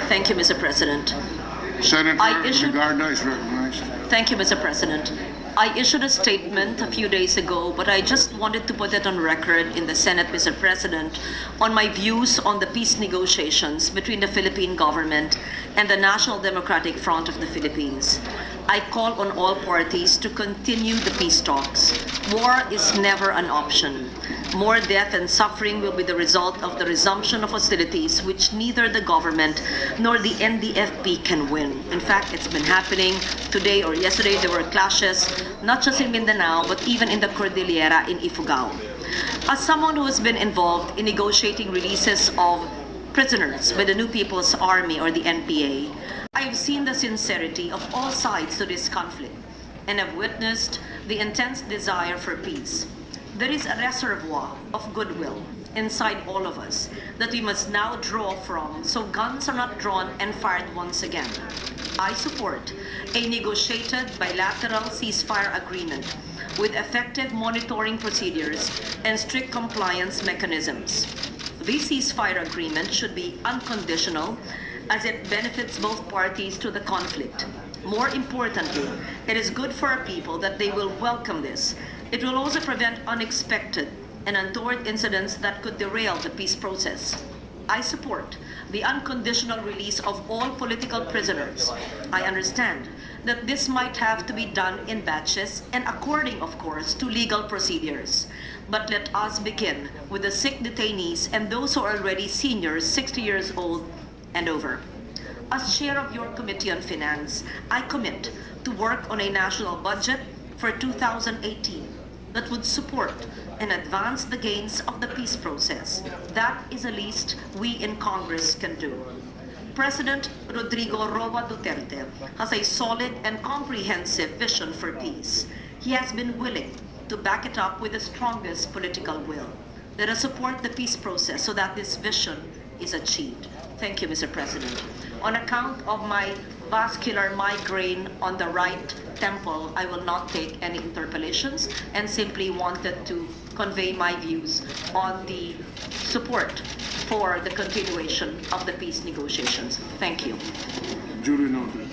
Thank you, Mr. President. Senator Legarda is recognized. Thank you, Mr. President. I issued a statement a few days ago, but I just wanted to put it on record in the Senate, Mr. President, on my views on the peace negotiations between the Philippine government and the National Democratic Front of the Philippines. I call on all parties to continue the peace talks. War is never an option. More death and suffering will be the result of the resumption of hostilities, which neither the government nor the NDFP can win. In fact, it's been happening today or yesterday. There were clashes, not just in Mindanao, but even in the Cordillera in Ifugao. As someone who has been involved in negotiating releases of prisoners by the New People's Army or the NPA, I have seen the sincerity of all sides to this conflict and have witnessed the intense desire for peace. There is a reservoir of goodwill inside all of us that we must now draw from so guns are not drawn and fired once again. I support a negotiated bilateral ceasefire agreement with effective monitoring procedures and strict compliance mechanisms. This ceasefire agreement should be unconditional as it benefits both parties to the conflict. More importantly, it is good for our people that they will welcome this. It will also prevent unexpected and untoward incidents that could derail the peace process. I support the unconditional release of all political prisoners. I understand that this might have to be done in batches and according, of course, to legal procedures. But let us begin with the sick detainees and those who are already seniors, 60 years old and over. As chair of your Committee on Finance, I commit to work on a national budget for 2018 that would support and advance the gains of the peace process. That is the least we in Congress can do. President Rodrigo Roa Duterte has a solid and comprehensive vision for peace. He has been willing to back it up with the strongest political will. Let us support the peace process so that this vision is achieved. Thank you, Mr. President. On account of my vascular migraine on the right temple, I will not take any interpellations and simply wanted to convey my views on the support for the continuation of the peace negotiations. Thank you. Duly noted.